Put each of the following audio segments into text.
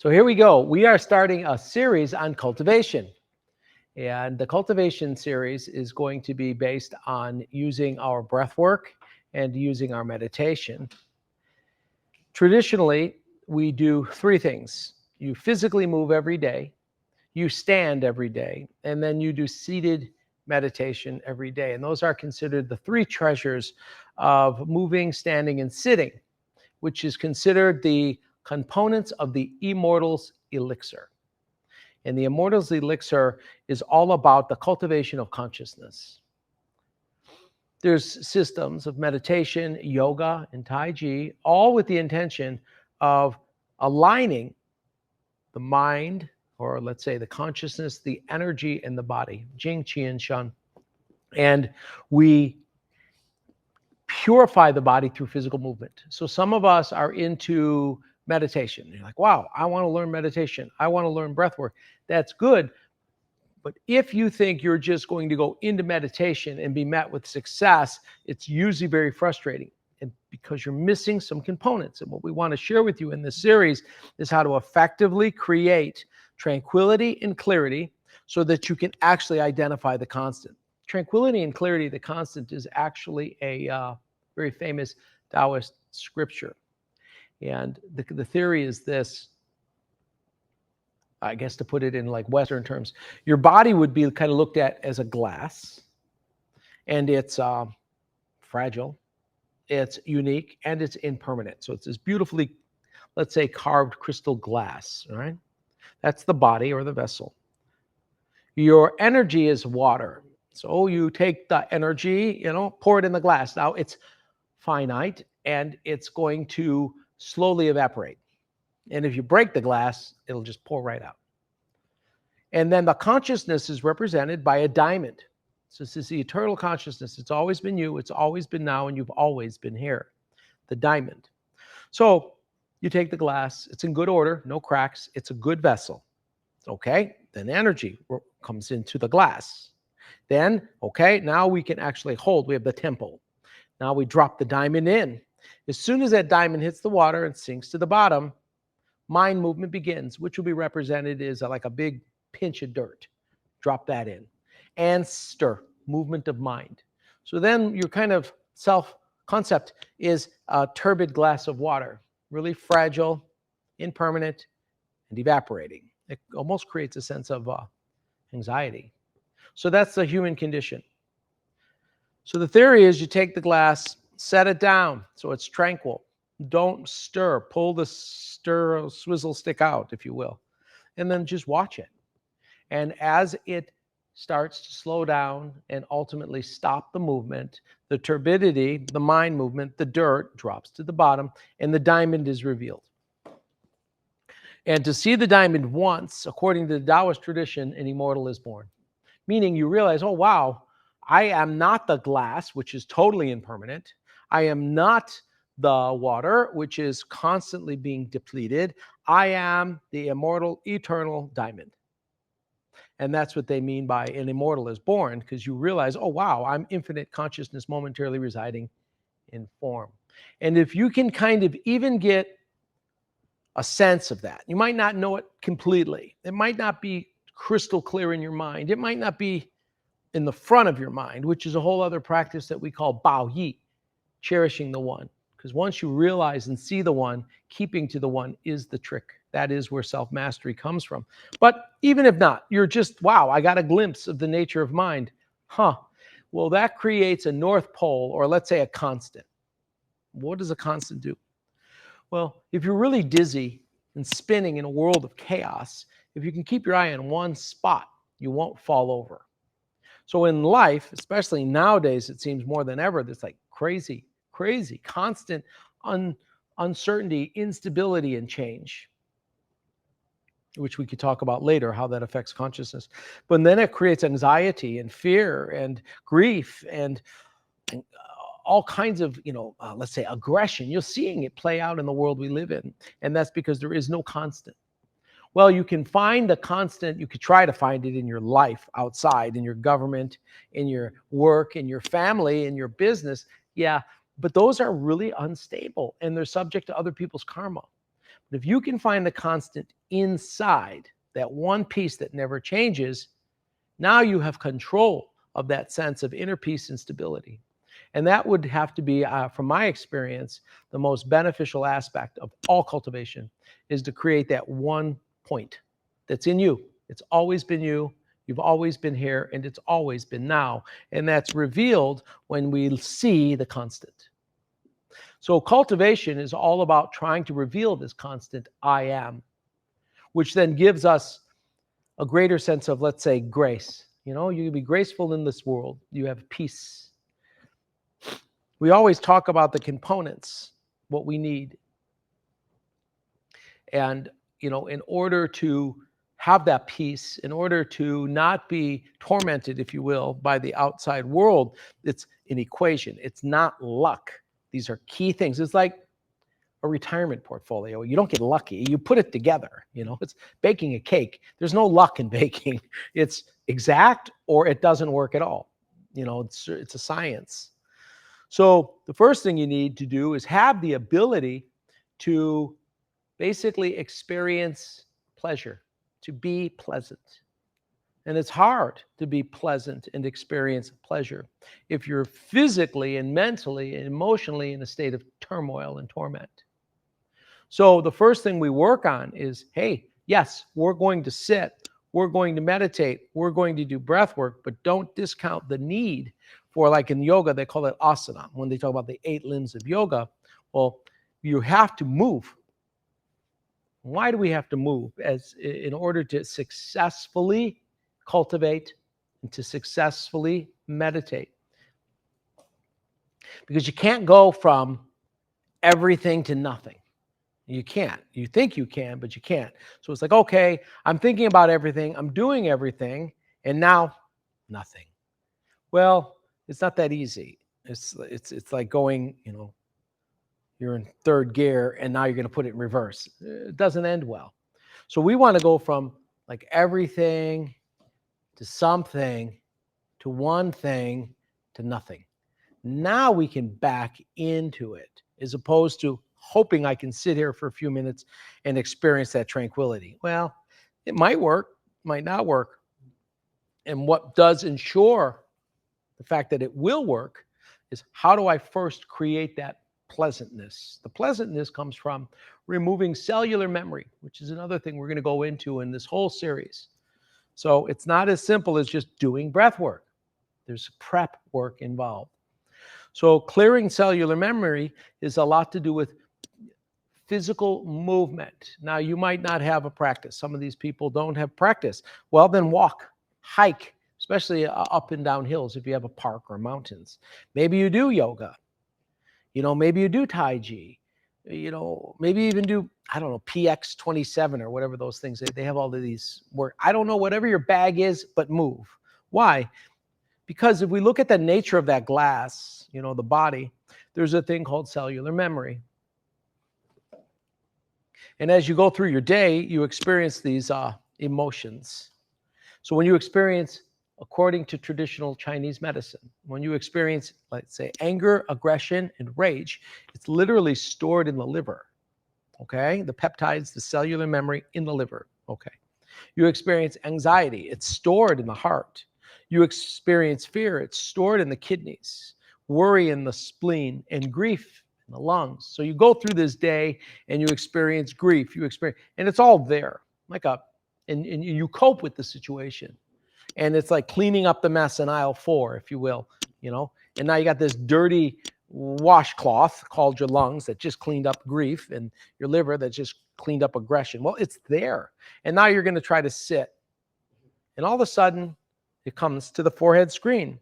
So here we go. We are starting a series on cultivation. And the cultivation series is going to be based on using our breath work and using our meditation. Traditionally, we do three things. You physically move every day, you stand every day, and then you do seated meditation every day. And those are considered the three treasures of moving, standing, and sitting, which is considered the components of the immortal's elixir. And the immortal's elixir is all about the cultivation of consciousness. There's systems of meditation, yoga, and Tai Chi, all with the intention of aligning the mind, or let's say the consciousness, the energy, and the body, Jing, Qi, and Shen. And we purify the body through physical movement. So some of us are into meditation. You're like, wow, I want to learn meditation. I want to learn breath work. That's good. But if you think you're just going to go into meditation and be met with success, it's usually very frustrating, and because you're missing some components. And what we want to share with you in this series is how to effectively create tranquility and clarity so that you can actually identify the constant. Tranquility and clarity, the constant, is actually a very famous Taoist scripture. And the theory is this, I guess to put it in like Western terms, your body would be kind of looked at as a glass, and it's fragile, it's unique, and it's impermanent. So it's this beautifully, let's say, carved crystal glass, all right? That's the body or the vessel. Your energy is water. So you take the energy, pour it in the glass. Now it's finite, and it's going to slowly evaporate. And if you break the glass, it'll just pour right out. And then the consciousness is represented by a diamond. So this is the eternal consciousness. It's always been you, it's always been now, and you've always been here. The diamond. So you take the glass, it's in good order, no cracks, it's a good vessel. Okay, then energy comes into the glass. Then, okay, now we can actually hold, we have the temple. Now we drop the diamond in. As soon as that diamond hits the water and sinks to the bottom, mind movement begins, which will be represented as like a big pinch of dirt. Drop that in. And stir, movement of mind. So then your kind of self-concept is a turbid glass of water, really fragile, impermanent, and evaporating. It almost creates a sense of anxiety. So that's the human condition. So the theory is you take the glass, set it down so it's tranquil. Don't stir. Pull the swizzle stick out, if you will, and then just watch it. And as it starts to slow down and ultimately stop the movement, the turbidity, the mind movement, the dirt drops to the bottom, and the diamond is revealed. And to see the diamond once, according to the Taoist tradition, an immortal is born. Meaning you realize, oh, wow, I am not the glass, which is totally impermanent. I am not the water, which is constantly being depleted. I am the immortal, eternal diamond. And that's what they mean by an immortal is born, because you realize, oh, wow, I'm infinite consciousness momentarily residing in form. And if you can kind of even get a sense of that, you might not know it completely. It might not be crystal clear in your mind. It might not be in the front of your mind, which is a whole other practice that we call Bao Yi, cherishing the one. Because once you realize and see the one, keeping to the one is the trick. That is where self-mastery comes from. But even if not, you're just, wow, I got a glimpse of the nature of mind. Well, that creates a North Pole, or let's say a constant. What does a constant do? Well, if you're really dizzy and spinning in a world of chaos, if you can keep your eye on one spot, you won't fall over. So in life, especially nowadays, it seems more than ever, there's like crazy, constant uncertainty, instability, and change, which we could talk about later, how that affects consciousness. But then it creates anxiety and fear and grief and all kinds of, let's say, aggression. You're seeing it play out in the world we live in. And that's because there is no constant. Well, you can find the constant, you could try to find it in your life outside, in your government, in your work, in your family, in your business. Yeah, but those are really unstable and they're subject to other people's karma. If you can find the constant inside, that one piece that never changes, now you have control of that sense of inner peace and stability. And that would have to be, from my experience, the most beneficial aspect of all cultivation is to create that one point that's in you. It's always been you. You've always been here, and it's always been now. And that's revealed when we see the constant. So cultivation is all about trying to reveal this constant I am, which then gives us a greater sense of, let's say, grace. You know, you can be graceful in this world. You have peace. We always talk about the components, what we need. And, in order to have that peace, in order to not be tormented, if you will, by the outside world, it's an equation. It's not luck. These are key things. It's like a retirement portfolio. You don't get lucky. You put it together. It's baking a cake. There's no luck in baking. It's exact or it doesn't work at all. It's a science. So the first thing you need to do is have the ability to basically experience pleasure, to be pleasant. And it's hard to be pleasant and experience pleasure if you're physically and mentally and emotionally in a state of turmoil and torment. So the first thing we work on is, hey, yes, we're going to sit, we're going to meditate, we're going to do breath work, but don't discount the need for, like in yoga, they call it asana. When they talk about the 8 limbs of yoga, well, you have to move. Why do we have to move? In order to successfully cultivate and to successfully meditate. Because you can't go from everything to nothing. You can't. You think you can, but you can't. So it's like, okay, I'm thinking about everything, I'm doing everything, and now nothing. Well, it's not that easy. It's like going, you're in third gear and now you're going to put it in reverse. It doesn't end well. So we want to go from like everything to something to one thing to nothing. Now we can back into it as opposed to hoping I can sit here for a few minutes and experience that tranquility. Well, it might work, might not work. And what does ensure the fact that it will work is, how do I first create that pleasantness? The pleasantness comes from removing cellular memory, which is another thing we're going to go into in this whole series. So it's not as simple as just doing breath work. There's prep work involved. So clearing cellular memory is a lot to do with physical movement. Now, you might not have a practice. Some of these people don't have practice. Well, then walk, hike, especially up and down hills if you have a park or mountains. Maybe you do yoga. Maybe you do Tai Chi. Maybe even do, I don't know, PX 27 or whatever those things. They have all of these work. I don't know, whatever your bag is, but move. Why? Because if we look at the nature of that glass, the body, there's a thing called cellular memory. And as you go through your day, you experience these emotions. So when you experience, according to traditional Chinese medicine, when you experience, let's say, anger, aggression, and rage, it's literally stored in the liver. Okay? The peptides, the cellular memory in the liver. Okay. You experience anxiety, it's stored in the heart. You experience fear, it's stored in the kidneys. Worry in the spleen, and grief in the lungs. So you go through this day and you experience grief, and it's all there, and you cope with the situation. And it's like cleaning up the mess in aisle 4, if you will, and now you got this dirty washcloth called your lungs that just cleaned up grief, and your liver that just cleaned up aggression. Well, it's there. And now you're going to try to sit. And all of a sudden, it comes to the forehead screen.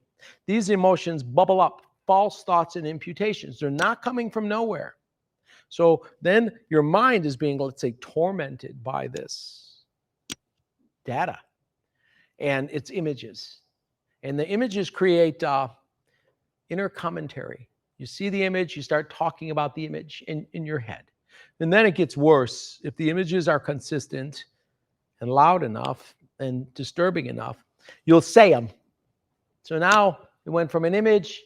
These emotions bubble up, false thoughts and imputations. They're not coming from nowhere. So then your mind is being, let's say, tormented by this data and its images. And the images create inner commentary. You see the image, you start talking about the image in your head. And then it gets worse. If the images are consistent and loud enough and disturbing enough, you'll say them. So now it went from an image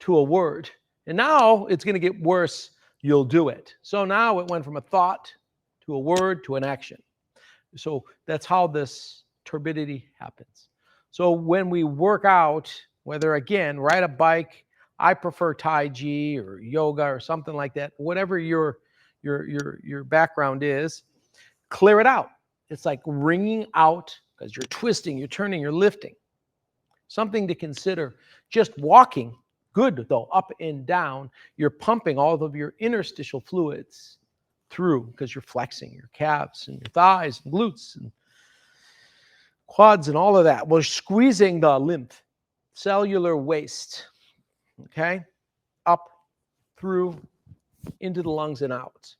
to a word. And now it's going to get worse. You'll do it. So now it went from a thought to a word, to an action. So that's how this turbidity happens. So when we work out, whether again, ride a bike, I prefer Tai Chi or yoga or something like that, whatever your background is, clear it out. It's like wringing out because you're twisting, you're turning, you're lifting. Something to consider. Just walking, good though, up and down, you're pumping all of your interstitial fluids through because you're flexing your calves and your thighs and glutes and quads and all of that. We're squeezing the lymph, cellular waste, okay, up through into the lungs and out.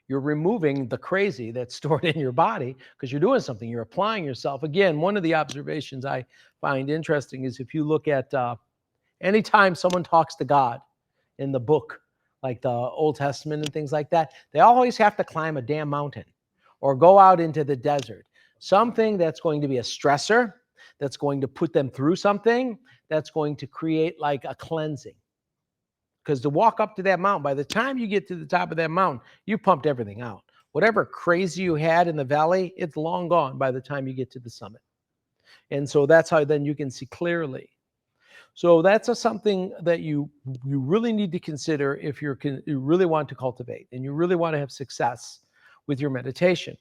You're removing the crazy that's stored in your body because you're doing something. You're applying yourself. Again, one of the observations I find interesting is if you look at anytime someone talks to God in the book, like the Old Testament and things like that, they always have to climb a damn mountain or go out into the desert. Something that's going to be a stressor, that's going to put them through something, that's going to create like a cleansing. Because to walk up to that mountain, by the time you get to the top of that mountain, you pumped everything out. Whatever crazy you had in the valley, it's long gone by the time you get to the summit. And so that's how then you can see clearly. So that's something that you really need to consider if you really want to cultivate and you really want to have success with your meditation.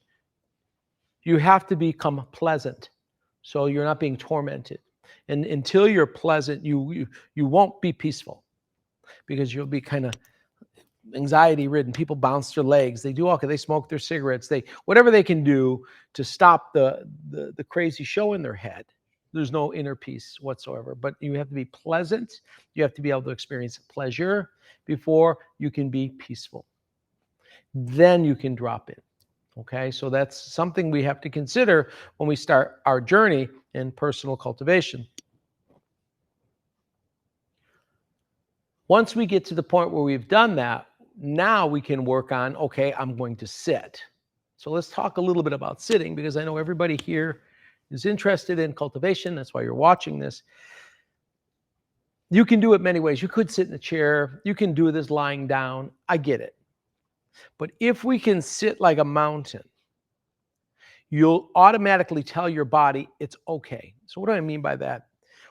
You have to become pleasant so you're not being tormented. And until you're pleasant, you won't be peaceful because you'll be kind of anxiety ridden. People bounce their legs. They do all. They smoke their cigarettes. They whatever they can do to stop the crazy show in their head. There's no inner peace whatsoever. But you have to be pleasant. You have to be able to experience pleasure before you can be peaceful. Then you can drop in. Okay, so that's something we have to consider when we start our journey in personal cultivation. Once we get to the point where we've done that, now we can work on, okay, I'm going to sit. So let's talk a little bit about sitting because I know everybody here is interested in cultivation. That's why you're watching this. You can do it many ways. You could sit in a chair. You can do this lying down. I get it. But if we can sit like a mountain, you'll automatically tell your body it's okay. So what do I mean by that?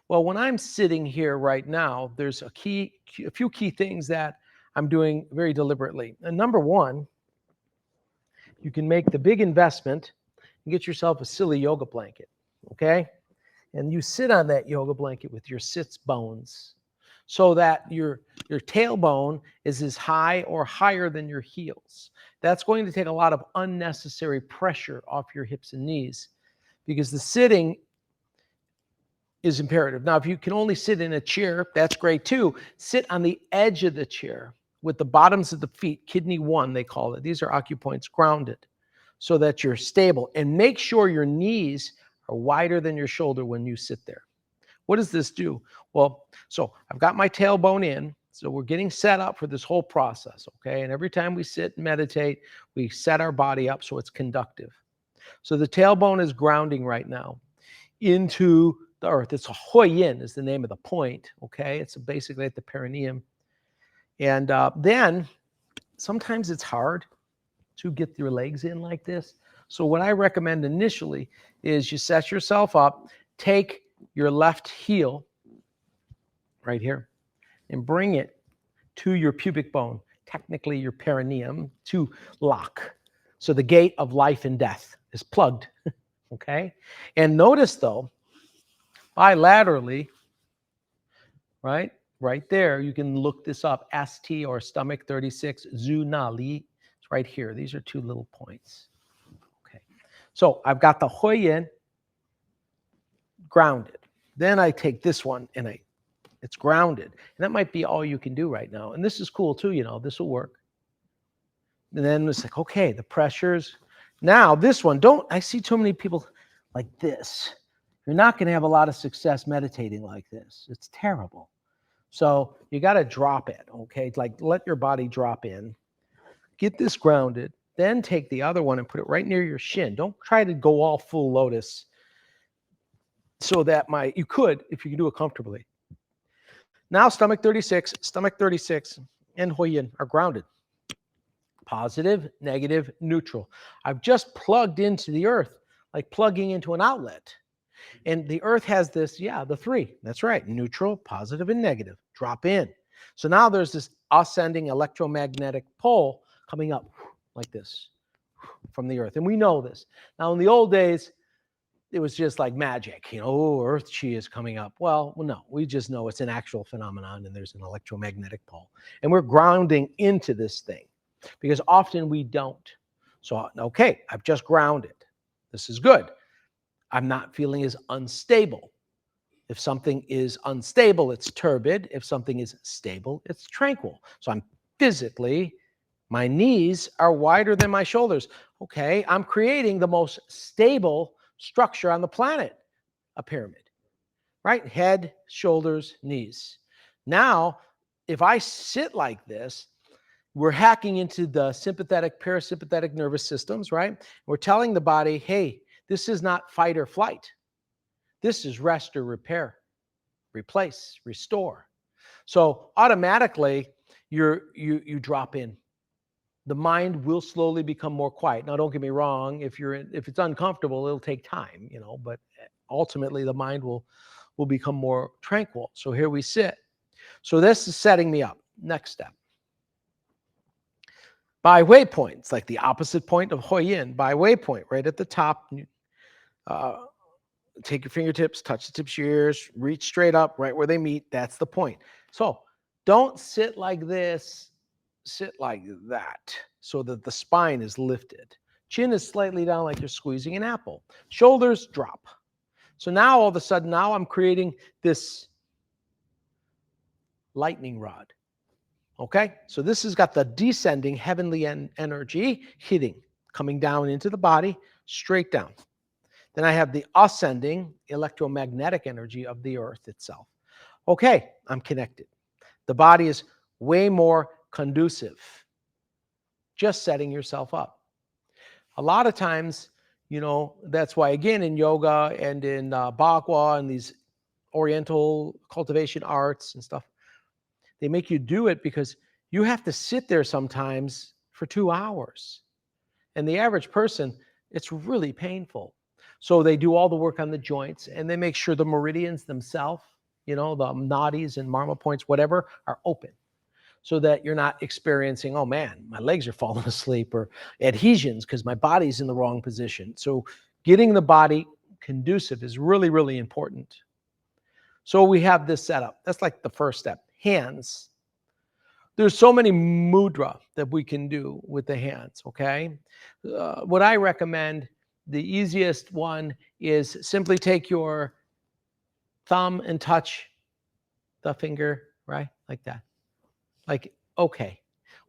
Well, when I'm sitting here right now, there's a few key things that I'm doing very deliberately. And number one, you can make the big investment and get yourself a silly yoga blanket, okay? And you sit on that yoga blanket with your sits bones so that your tailbone is as high or higher than your heels. That's going to take a lot of unnecessary pressure off your hips and knees because the sitting is imperative. Now, if you can only sit in a chair, that's great too. Sit on the edge of the chair with the bottoms of the feet, kidney one, they call it. These are acupoints, grounded so that you're stable. And make sure your knees are wider than your shoulder when you sit there. What does this do? Well, so I've got my tailbone in. So we're getting set up for this whole process, okay? And every time we sit and meditate, we set our body up so it's conductive. So the tailbone is grounding right now into the earth. It's a Hoyin is the name of the point, okay? It's basically at the perineum. And then sometimes it's hard to get your legs in like this. So what I recommend initially is you set yourself up, take your left heel right here and bring it to your pubic bone, technically your perineum, to lock. So the gate of life and death is plugged, okay? And notice though, bilaterally, right there, you can look this up, ST or stomach 36, Zunali, it's right here. These are two little points. Okay, so I've got the Hoyin grounded. Then I take this one and it's grounded. And that might be all you can do right now. And this is cool too, this will work. And then it's like, okay, the pressures. Now this one, I see too many people like this. You're not going to have a lot of success meditating like this. It's terrible. So you got to drop it, okay? Like let your body drop in. Get this grounded. Then take the other one and put it right near your shin. Don't try to go all full lotus so that you could if you can do it comfortably. Now stomach 36, and Hoyin are grounded. Positive, negative, neutral. I've just plugged into the earth, like plugging into an outlet. And the earth has this, the three. That's right. Neutral, positive, and negative. Drop in. So now there's this ascending electromagnetic pole coming up like this from the earth. And we know this. Now, in the old days, it was just like magic, oh, earth chi is coming up. Well, no, we just know it's an actual phenomenon and there's an electromagnetic pole. And we're grounding into this thing because often we don't. So, okay, I've just grounded. This is good. I'm not feeling as unstable. If something is unstable, it's turbid. If something is stable, it's tranquil. So I'm physically, my knees are wider than my shoulders. Okay, I'm creating the most stable structure on the planet, a pyramid, right? Head, shoulders, knees. Now, if I sit like this, we're hacking into the sympathetic, parasympathetic nervous systems, right? We're telling the body, hey, this is not fight or flight. This is rest or repair, replace, restore. So automatically, you drop in. The mind will slowly become more quiet. Now, don't get me wrong. If it's uncomfortable, it'll take time, but ultimately the mind will become more tranquil. So here we sit. So this is setting me up. Next step. By waypoints, like the opposite point of Hoyin, by waypoint, right at the top. Take your fingertips, touch the tips of your ears, reach straight up, right where they meet. That's the point. So don't sit like this, sit like that, so that the spine is lifted. Chin is slightly down like you're squeezing an apple. Shoulders drop. So now all of a sudden, now I'm creating this lightning rod. Okay? So this has got the descending heavenly energy hitting, coming down into the body, straight down. Then I have the ascending electromagnetic energy of the earth itself. Okay, I'm connected. The body is way more conducive. Just setting yourself up. A lot of times, that's why, again, in yoga and in Bhagwa and these Oriental cultivation arts and stuff, they make you do it because you have to sit there sometimes for 2 hours. And the average person, it's really painful. So they do all the work on the joints and they make sure the meridians themselves, the nadis and marma points, whatever, are open so that you're not experiencing, oh man, my legs are falling asleep, or adhesions because my body's in the wrong position. So getting the body conducive is really, really important. So we have this setup. That's like the first step. Hands. There's so many mudra that we can do with the hands, okay? What I recommend, the easiest one is simply take your thumb and touch the finger, right? Like that. Like, okay.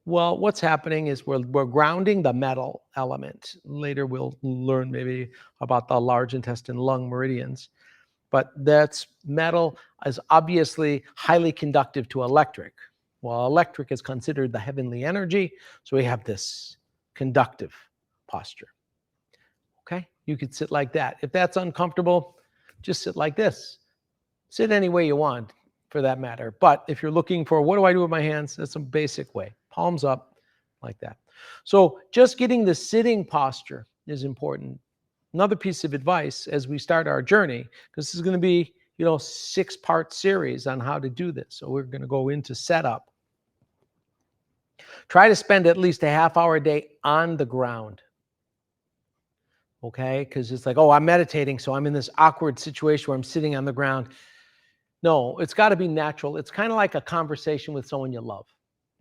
Well, what's happening is we're grounding the metal element. Later we'll learn maybe about the large intestine lung meridians. But that's metal is obviously highly conductive to electric. Well, electric is considered the heavenly energy, so we have this conductive posture. Okay? You could sit like that. If that's uncomfortable, just sit like this. Sit any way you want, for that matter. But if you're looking for, what do I do with my hands? That's a basic way. Palms up, like that. So just getting the sitting posture is important. Another piece of advice as we start our journey, because this is going to be, 6-part series on how to do this. So we're going to go into setup. Try to spend at least a half hour a day on the ground. Okay? Because it's like, oh, I'm meditating, so I'm in this awkward situation where I'm sitting on the ground. No, it's got to be natural. It's kind of like a conversation with someone you love,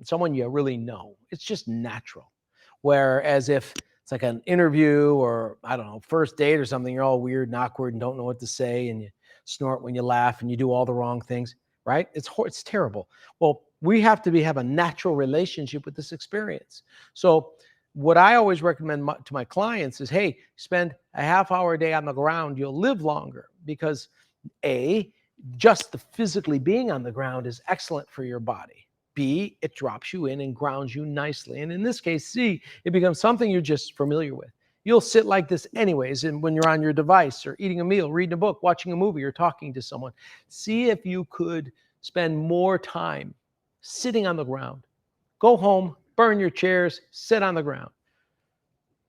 someone you really know. It's just natural. Whereas if it's like an interview or, I don't know, first date or something, you're all weird and awkward and don't know what to say, and you snort when you laugh and you do all the wrong things, right? It's terrible. Well, we have to have a natural relationship with this experience. So what I always recommend to my clients is, hey, spend a half hour a day on the ground. You'll live longer because just the physically being on the ground is excellent for your body. B, it drops you in and grounds you nicely. And in this case, C, it becomes something you're just familiar with. You'll sit like this anyways, and when you're on your device or eating a meal, reading a book, watching a movie, or talking to someone. See if you could spend more time sitting on the ground. Go home, burn your chairs, sit on the ground.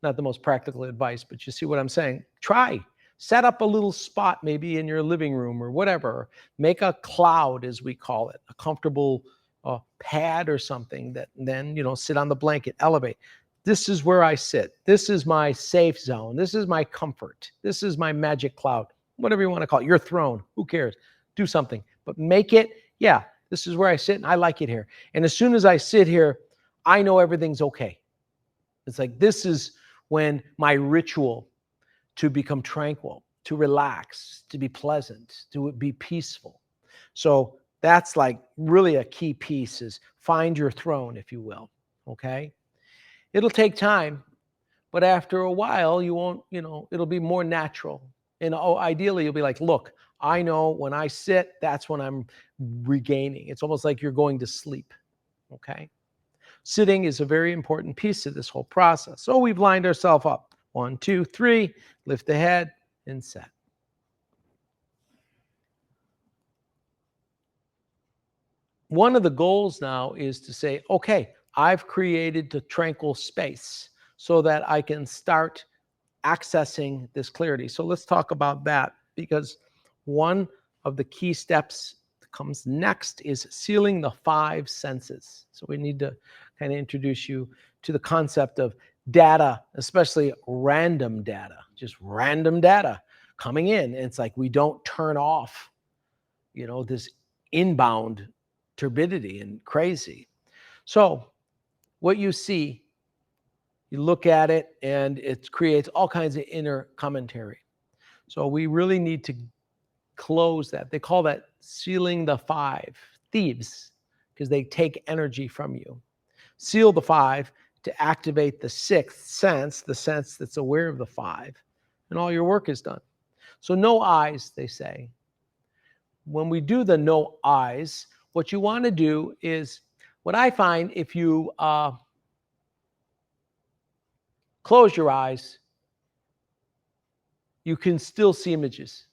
Not the most practical advice, but you see what I'm saying? Try. Set up a little spot maybe in your living room or whatever. Make a cloud, as we call it, a comfortable pad or something that then, sit on the blanket, elevate. This is where I sit. This is my safe zone. This is my comfort. This is my magic cloud, whatever you want to call it. Your throne. Who cares? Do something. But make it, yeah, this is where I sit and I like it here. And as soon as I sit here, I know everything's okay. It's like this is when my ritual to become tranquil, to relax, to be pleasant, to be peaceful. So that's like really a key piece is find your throne, if you will. Okay. It'll take time, but after a while, you won't, it'll be more natural. And ideally, you'll be like, look, I know when I sit, that's when I'm regaining. It's almost like you're going to sleep. Okay. Sitting is a very important piece of this whole process. So we've lined ourselves up. 1, 2, 3, lift the head and set. One of the goals now is to say, okay, I've created a tranquil space so that I can start accessing this clarity. So let's talk about that, because one of the key steps that comes next is sealing the 5 senses. So we need to kind of introduce you to the concept of data, especially random data, just random data coming in. And it's like we don't turn off, this inbound turbidity and crazy. So what you see, you look at it and it creates all kinds of inner commentary. So we really need to close that. They call that sealing the 5 thieves, because they take energy from you. Seal the 5 to activate the 6th sense, the sense that's aware of the 5, and all your work is done. So no eyes, they say. When we do the no eyes, what you want to do is, what I find, if you close your eyes, you can still see images.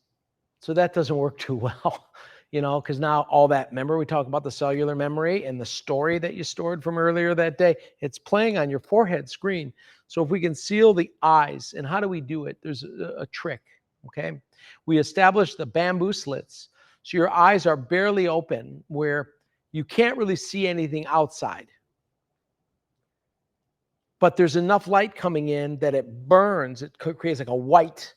So that doesn't work too well, because now all that, remember we talked about the cellular memory and the story that you stored from earlier that day, it's playing on your forehead screen. So if we can seal the eyes, and how do we do it? There's a trick, okay? We establish the bamboo slits. So your eyes are barely open where you can't really see anything outside. But there's enough light coming in that it burns, it creates like a white,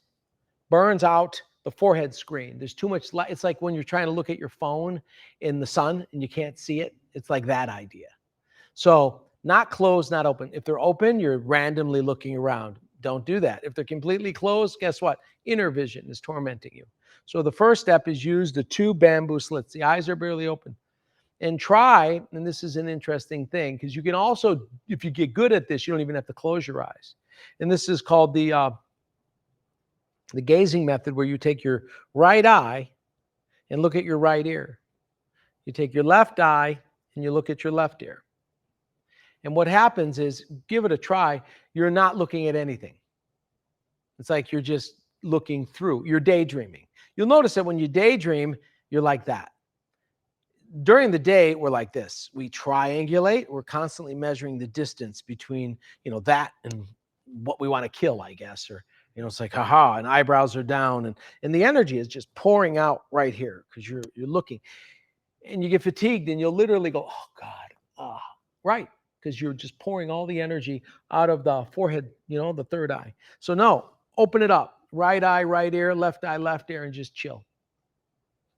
burns out the forehead screen. There's too much light. It's like when you're trying to look at your phone in the sun and you can't see it. It's like that idea. So not closed, not open. If they're open, you're randomly looking around. Don't do that. If they're completely closed, guess what? Inner vision is tormenting you. So the first step is use the 2 bamboo slits. The eyes are barely open. And try, and this is an interesting thing, because you can also, if you get good at this, you don't even have to close your eyes. And this is called the gazing method, where you take your right eye and look at your right ear. You take your left eye and you look at your left ear. And what happens is, give it a try, you're not looking at anything. It's like you're just looking through. You're daydreaming. You'll notice that when you daydream, you're like that. During the day, we're like this. We triangulate. We're constantly measuring the distance between, that and what we want to kill, I guess. Or, it's like, haha, and eyebrows are down. And the energy is just pouring out right here because you're looking. And you get fatigued and you'll literally go, oh, God. Right. Because you're just pouring all the energy out of the forehead, the third eye. So no, open it up. Right eye, right ear, left eye, left ear, and just chill.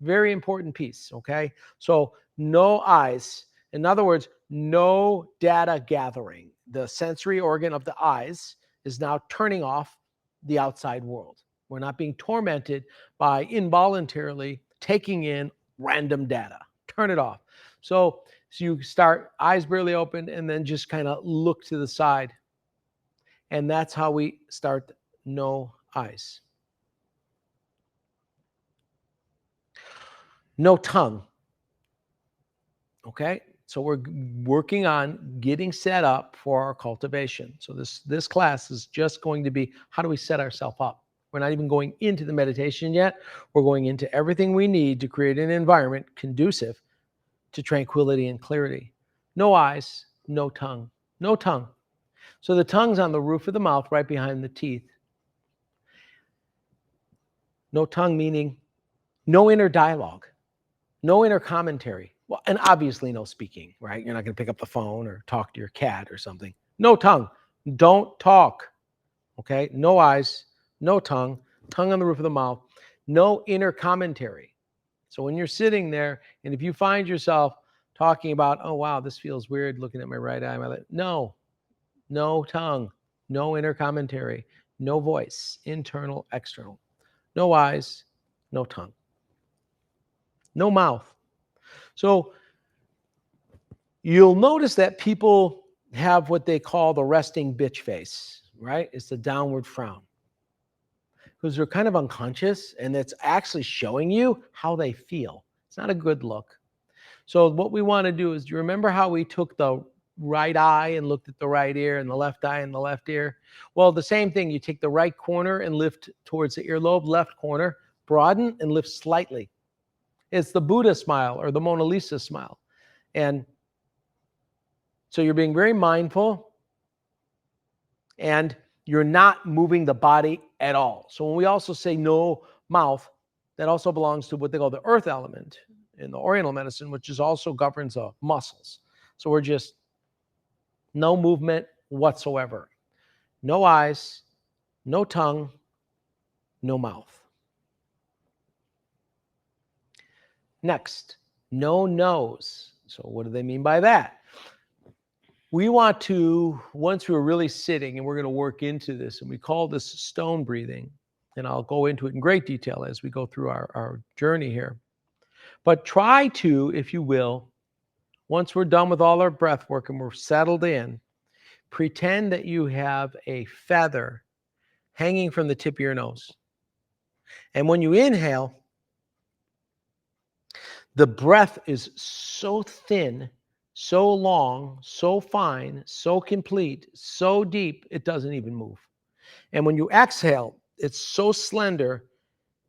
Very important piece, okay? So no eyes. In other words, no data gathering. The sensory organ of the eyes is now turning off the outside world. We're not being tormented by involuntarily taking in random data. Turn it off. So you start eyes barely open and then just kind of look to the side. And that's how we start no eyes. No tongue. Okay, so we're working on getting set up for our cultivation. So this class is just going to be, how do we set ourselves up? We're not even going into the meditation yet. We're going into everything we need to create an environment conducive to tranquility and clarity. No eyes, no tongue. No tongue. So the tongue's on the roof of the mouth, right behind the teeth. No tongue meaning no inner dialogue, no inner commentary. Well, and obviously no speaking, right? You're not going to pick up the phone or talk to your cat or something. No tongue. Don't talk. Okay? No eyes, no tongue, tongue on the roof of the mouth, no inner commentary. So when you're sitting there, and if you find yourself talking about, oh, wow, this feels weird looking at my right eye, my left, no, no tongue, no inner commentary, no voice, internal, external, no eyes, no tongue, no mouth. So you'll notice that people have what they call the resting bitch face, right? It's the downward frown. Because they're kind of unconscious and it's actually showing you how they feel. It's not a good look. So what we want to do is, do you remember how we took the right eye and looked at the right ear and the left eye and the left ear? Well, the same thing. You take the right corner and lift towards the earlobe, left corner, broaden and lift slightly. It's the Buddha smile or the Mona Lisa smile. And so you're being very mindful and you're not moving the body at all. So when we also say no mouth, that also belongs to what they call the earth element in the Oriental medicine, which is also governs the muscles. So we're just no movement whatsoever. No eyes, no tongue, no mouth. Next, no nose. So what do they mean by that? We want to, once we're really sitting, and we're going to work into this, and we call this stone breathing, and I'll go into it in great detail as we go through our journey here. But try to, if you will, once we're done with all our breath work and we're settled in, pretend that you have a feather hanging from the tip of your nose. And when you inhale, the breath is so thin, so long, so fine, so complete, so deep, it doesn't even move. And when you exhale, it's so slender,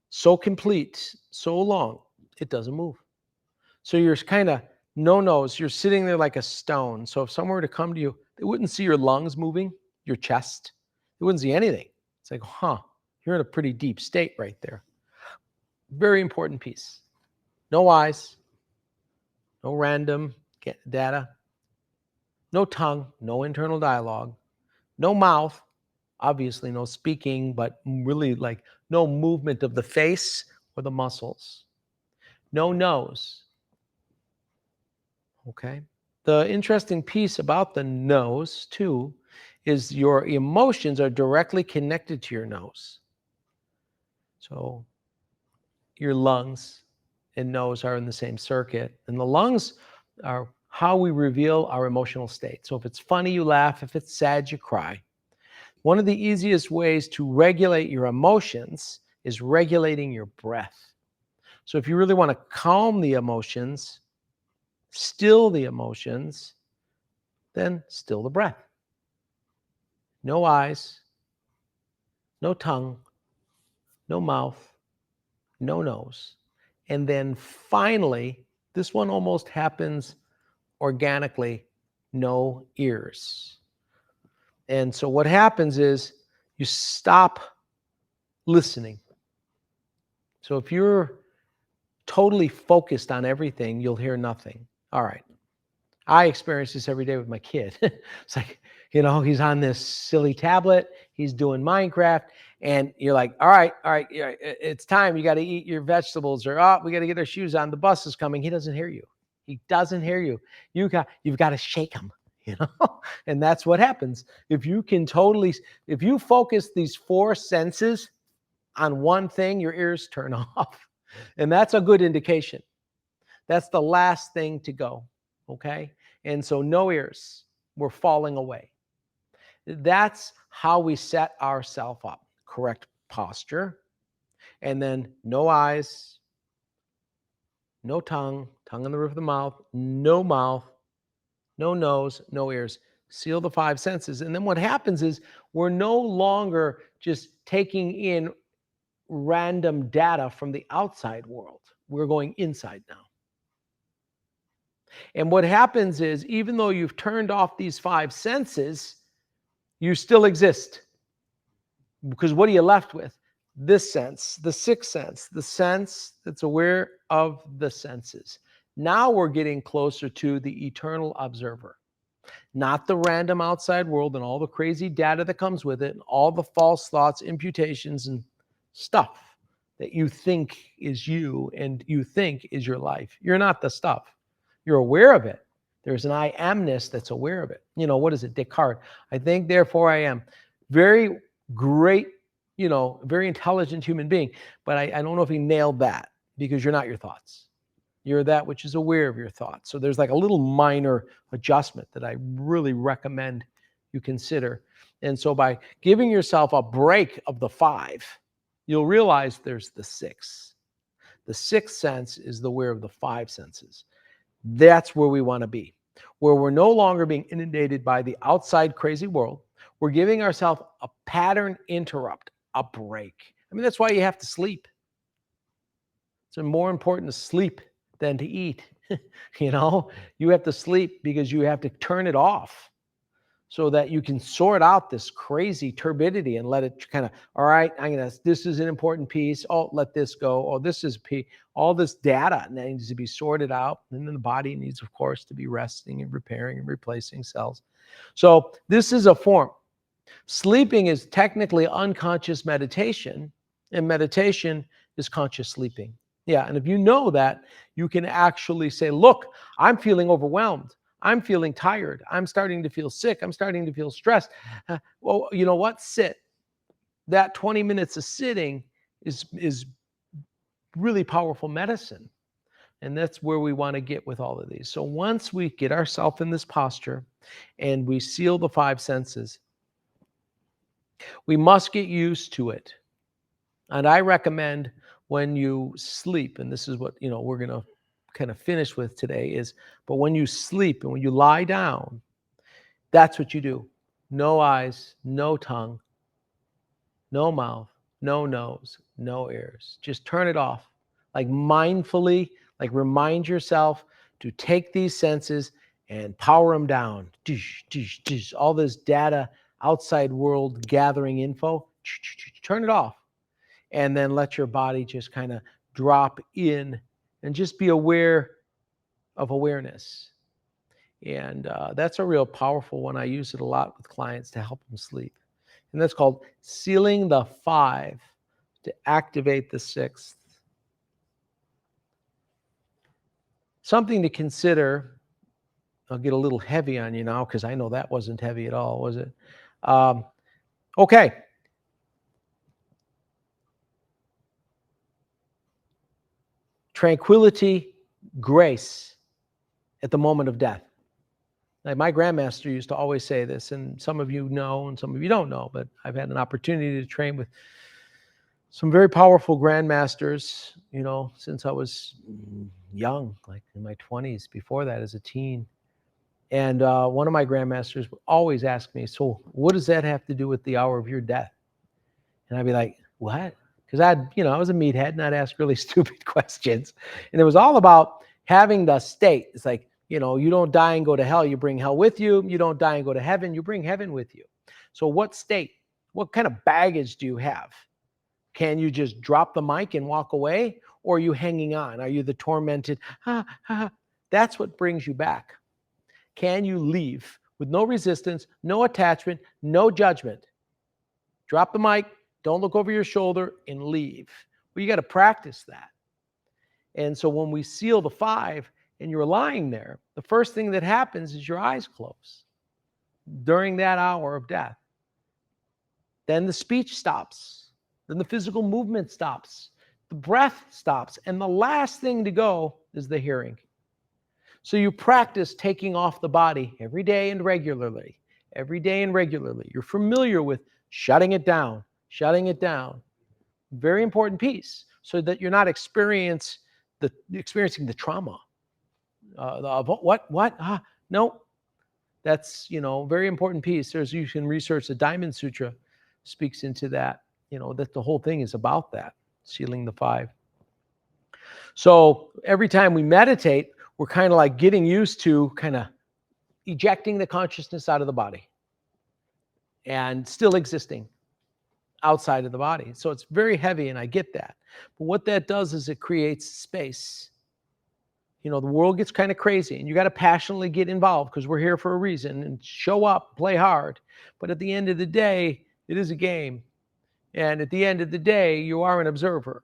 so complete, so long, it doesn't move. So you're kind of no nose. You're sitting there like a stone. So if someone were to come to you, they wouldn't see your lungs moving, your chest. They wouldn't see anything. It's like, you're in a pretty deep state right there. Very important piece. No eyes, no random data, no tongue, no internal dialogue, no mouth, obviously no speaking, but really like no movement of the face or the muscles. No nose. Okay. The interesting piece about the nose, too, is your emotions are directly connected to your nose. So your lungs and nose are in the same circuit, and the lungs are how we reveal our emotional state. So if it's funny, you laugh. If it's sad, you cry. One of the easiest ways to regulate your emotions is regulating your breath. So if you really want to calm the emotions, still the emotions, then still the breath. No eyes, no tongue, no mouth, no nose. And then finally, this one almost happens organically, no ears. And so what happens is you stop listening. So if you're totally focused on everything, you'll hear nothing. All right. I experience this every day with my kid. It's like, he's on this silly tablet, he's doing Minecraft, and you're like, all right, it's time. You got to eat your vegetables, or we got to get our shoes on. The bus is coming. He doesn't hear you. He doesn't hear you. You've got to shake him, and that's what happens. If you focus these four senses on one thing, your ears turn off. And that's a good indication. That's the last thing to go. Okay. And so no ears, we're falling away. That's how we set ourselves up. Correct posture. And then no eyes, no tongue on the roof of the mouth, no mouth, no nose, no ears. Seal the five senses. And then what happens is we're no longer just taking in random data from the outside world. We're going inside now. And what happens is, even though you've turned off these five senses, you still exist. Because what are you left with? This sense, the sixth sense, the sense that's aware of the senses. Now we're getting closer to the eternal observer, not the random outside world and all the crazy data that comes with it, and all the false thoughts, imputations, and stuff that you think is you and you think is your life. You're not the stuff. You're aware of it. There's an I amness that's aware of it. What is it? Descartes. I think, therefore I am. Very great, very intelligent human being. But I don't know if he nailed that, because you're not your thoughts. You're that which is aware of your thoughts. So there's like a little minor adjustment that I really recommend you consider. And so by giving yourself a break of the five, you'll realize there's the six. The sixth sense is the aware of the five senses. That's where we want to be, where we're no longer being inundated by the outside crazy world. We're giving ourselves a pattern interrupt, a break. I mean, that's why you have to sleep. It's more important to sleep than to eat. You have to sleep because you have to turn it off so that you can sort out this crazy turbidity and let it kind of, all right, this is an important piece. Oh, let this go. Oh, this is all this data needs to be sorted out. And then the body needs, of course, to be resting and repairing and replacing cells. So this is a form. Sleeping is technically unconscious meditation, and meditation is conscious sleeping. Yeah, and if you know that, you can actually say, look, I'm feeling overwhelmed. I'm feeling tired. I'm starting to feel sick. I'm starting to feel stressed. Well, you know what? Sit. That 20 minutes of sitting is really powerful medicine. And that's where we want to get with all of these. So once we get ourselves in this posture and we seal the five senses, we must get used to it. And I recommend when you sleep, and this is what we're going to kind of finish with today, but when you sleep and when you lie down, that's what you do. No eyes, no tongue, no mouth, no nose, no ears. Just turn it off. Like mindfully, like remind yourself to take these senses and power them down. All this data, outside world gathering info, turn it off. And then let your body just kind of drop in and just be aware of awareness. And that's a real powerful one. I use it a lot with clients to help them sleep. And that's called sealing the five to activate the sixth. Something to consider. I'll get a little heavy on you now because I know that wasn't heavy at all, was it? Okay. Tranquility, grace at the moment of death. Like my grandmaster used to always say this, and some of you know and some of you don't know, but I've had an opportunity to train with some very powerful grandmasters, since I was young, like in my 20s, before that as a teen. And one of my grandmasters would always ask me, so what does that have to do with the hour of your death? And I'd be like, what? Because I was a meathead and I'd ask really stupid questions. And it was all about having the state. It's like, you don't die and go to hell, you bring hell with you. You don't die and go to heaven, you bring heaven with you. So what state, what kind of baggage do you have? Can you just drop the mic and walk away? Or are you hanging on? Are you the tormented? That's what brings you back. Can you leave with no resistance, no attachment, no judgment? Drop the mic, don't look over your shoulder, and leave. Well, you got to practice that. And so when we seal the five and you're lying there, the first thing that happens is your eyes close during that hour of death. Then the speech stops. Then the physical movement stops. The breath stops. And the last thing to go is the hearing. So you practice taking off the body every day and regularly. Every day and regularly. You're familiar with shutting it down. Very important piece, so that you're not experiencing the trauma of what? No. That's, very important piece. You can research the Diamond Sutra speaks into that, that the whole thing is about that, sealing the five. So every time we meditate, we're kind of like getting used to kind of ejecting the consciousness out of the body and still existing outside of the body. So it's very heavy, and I get that. But what that does is it creates space. The world gets kind of crazy, and you got to passionately get involved because we're here for a reason, and show up, play hard. But at the end of the day, it is a game. And at the end of the day, you are an observer.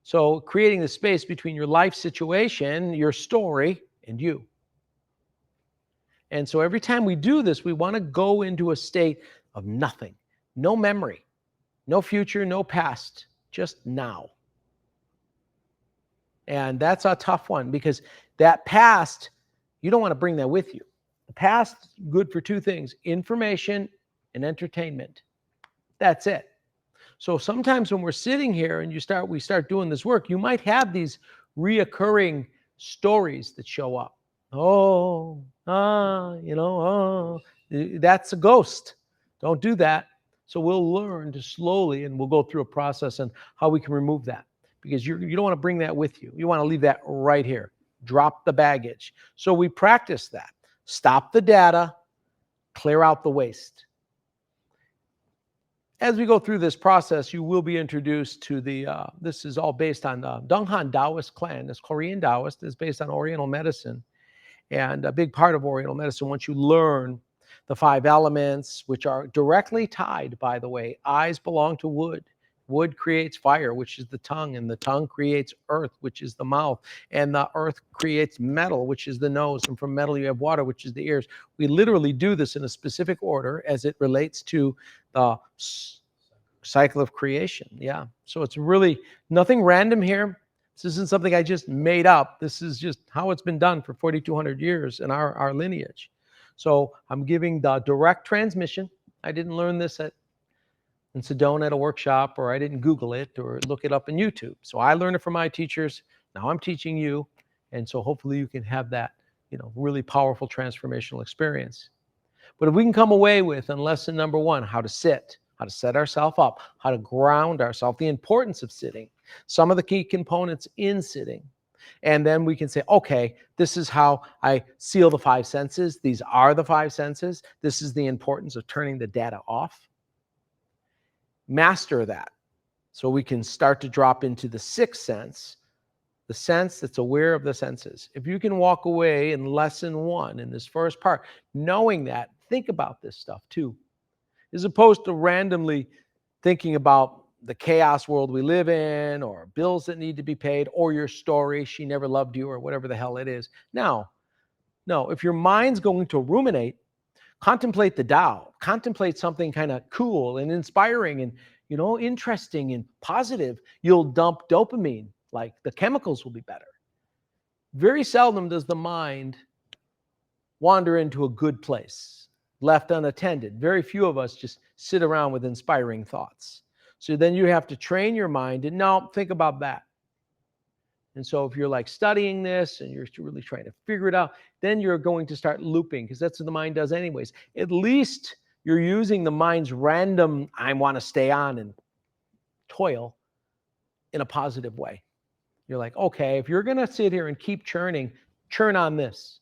So creating the space between your life situation, your story, and you. And so every time we do this, we want to go into a state of nothing, no memory, no future, no past, just now. And that's a tough one because that past, you don't want to bring that with you. The past is good for two things: information and entertainment. That's it. So sometimes when we're sitting here and we start doing this work, you might have these reoccurring stories that show up. That's a ghost. Don't do that. So we'll learn to slowly, and we'll go through a process on how we can remove that, because you don't want to bring that with you. You want to leave that right here. Drop the baggage. So we practice that. Stop the data, clear out the waste. As we go through this process, you will be introduced to this is all based on the Donghan Taoist clan. This Korean Taoist is based on Oriental medicine. And a big part of Oriental medicine, once you learn the 5 elements, which are directly tied, by the way, eyes belong to wood. Wood creates fire, which is the tongue, and the tongue creates earth, which is the mouth, and the earth creates metal, which is the nose, and from metal you have water, which is the ears. We literally do this in a specific order as it relates to the cycle of creation. Yeah, so it's really nothing random here. This isn't something I just made up. This is just how it's been done for 4,200 years in our lineage. So I'm giving the direct transmission. I didn't learn this in Sedona at a workshop, or I didn't Google it or look it up in YouTube. So I learned it from my teachers. Now I'm teaching you. And so hopefully you can have that, really powerful transformational experience. But if we can come away with, in lesson number 1, how to sit, how to set ourselves up, how to ground ourselves, the importance of sitting, some of the key components in sitting. And then we can say, okay, this is how I seal the 5 senses. These are the 5 senses. This is the importance of turning the data off. Master that so we can start to drop into the 6th sense, the sense that's aware of the senses. If you can walk away in lesson 1, in this first part, knowing that, think about this stuff too, as opposed to randomly thinking about the chaos world we live in, or bills that need to be paid, or your story, she never loved you, or whatever the hell it is. No, if your mind's going to ruminate, contemplate the Tao, contemplate something kind of cool and inspiring and, interesting and positive. You'll dump dopamine, like the chemicals will be better. Very seldom does the mind wander into a good place, left unattended. Very few of us just sit around with inspiring thoughts. So then you have to train your mind and now think about that. And so if you're like studying this and you're really trying to figure it out, then you're going to start looping, because that's what the mind does anyways. At least you're using the mind's random, I want to stay on and toil, in a positive way. You're like, okay, if you're going to sit here and keep churning, churn on this.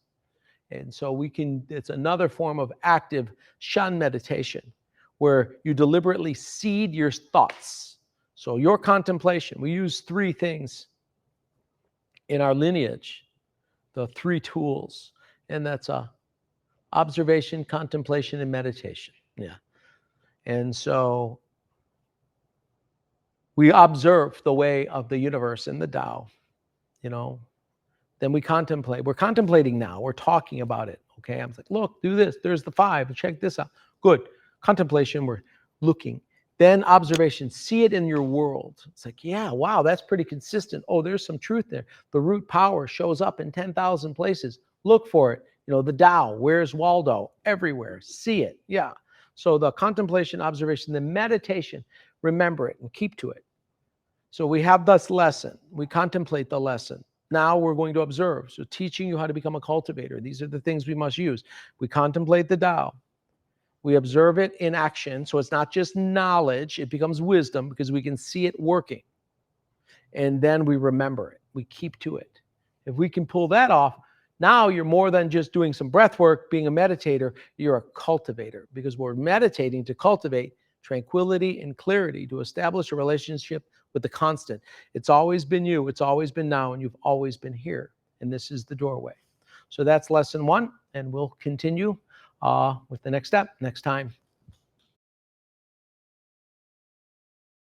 And so it's another form of active Shan meditation, where you deliberately seed your thoughts. So your contemplation, we use 3 things in our lineage, the 3 tools, and that's observation, contemplation, and meditation. Yeah. And so we observe the way of the universe and the Tao, then we contemplate. We're contemplating now. We're talking about it. Okay. I'm like, look, do this. There's the 5. Check this out. Good. Contemplation, we're looking. Then observation, see it in your world. It's like, yeah, wow, that's pretty consistent. Oh, there's some truth there. The root power shows up in 10,000 places. Look for it. The Tao, where's Waldo? Everywhere. See it. Yeah. So the contemplation, observation, the meditation, remember it and keep to it. So we have this lesson. We contemplate the lesson. Now we're going to observe. So teaching you how to become a cultivator. These are the things we must use. We contemplate the Tao. We observe it in action. So it's not just knowledge. It becomes wisdom because we can see it working. And then we remember it. We keep to it. If we can pull that off, now you're more than just doing some breath work, being a meditator, you're a cultivator, because we're meditating to cultivate tranquility and clarity, to establish a relationship with the constant. It's always been you, it's always been now, and you've always been here. And this is the doorway. So that's lesson 1, and we'll continue with the next step next time.